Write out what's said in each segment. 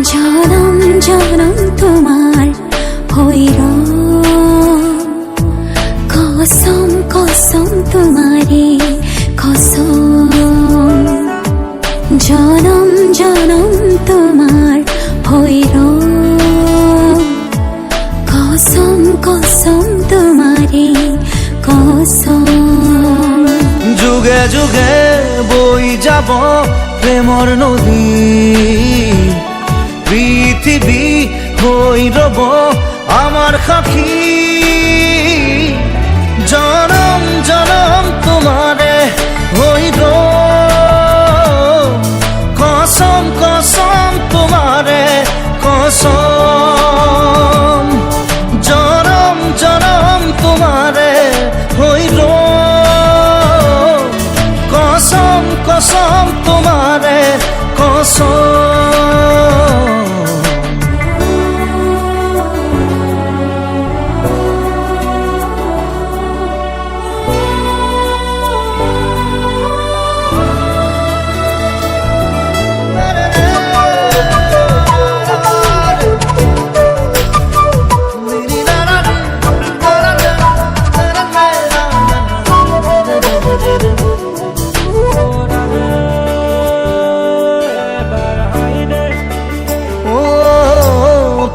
জনম জনম তোমার হইল কসম কসম তোমারে কসম জনম জনম তোমার হইল কসম কসম তোমারে কসম যুগে যুগে বই যাব প্রেমর নদী পৃথিবী হই রব আমার সাক্ষী জনম জনম তোমারে হইল কসম কসম তোমারে কসম জনম জনম তোমারে হইল কসম কসম তোমারে কসম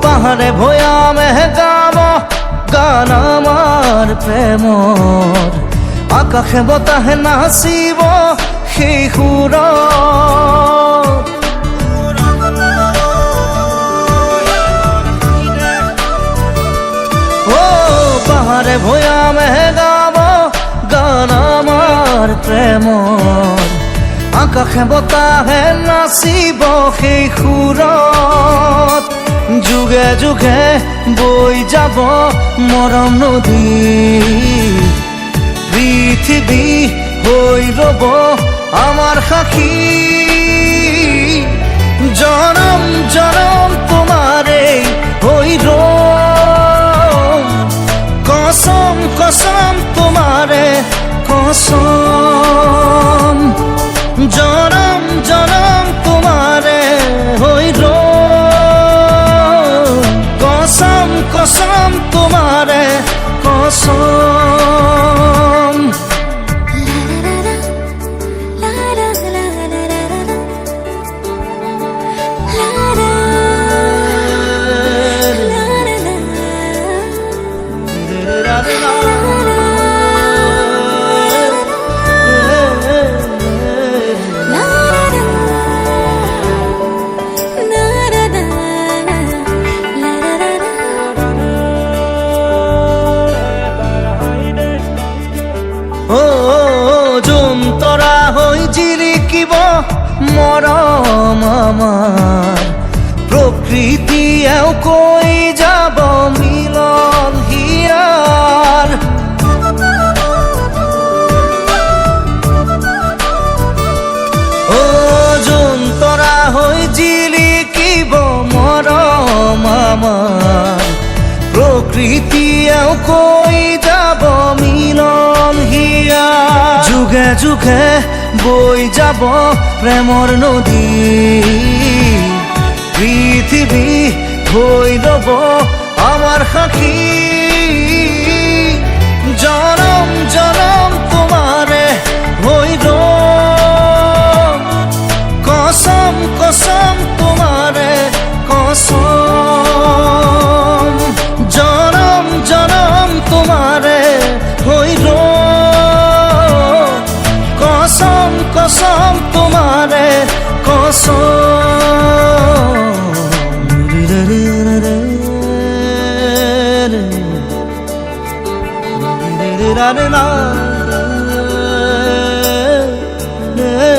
পাহাড়ে ভয়ামে গাব গান আমার প্রেমর আকাশে বতাহে নাচিব সেই সুৰ পাহাড়ে ভয়ামে গাব গান আমার প্রেমর আকাশে বতাহে নাচিব সেই সুৰত যুগে যুগে বই যাব মরম নদী পৃথিবী হই রব আমার সাক্ষী জনম জনম তোমারে হইল কসম কসম তোমারে কসম জনম জনম তোমারে হইল কসম কসম তোমারে কসম তৰা হৈ জিলিকিব মৰম আমাৰ প্ৰকৃতিয়েও কৈ যাব মিলন হিয়াৰ যোন তৰা হৈ জিলিকিব মৰম আমাৰ প্ৰকৃতিয়েও কৈ যাব মিলন হিয়াৰ যুগে যুগে বই যাব প্রেমর নদী পৃথিবী হই রব আমার সাক্ষী জনম জনম তোমারে হইল কসম কসম তোমারে কসম জনম জনম তোমারে হইল কসম কসম তোমারে কসম রে না রে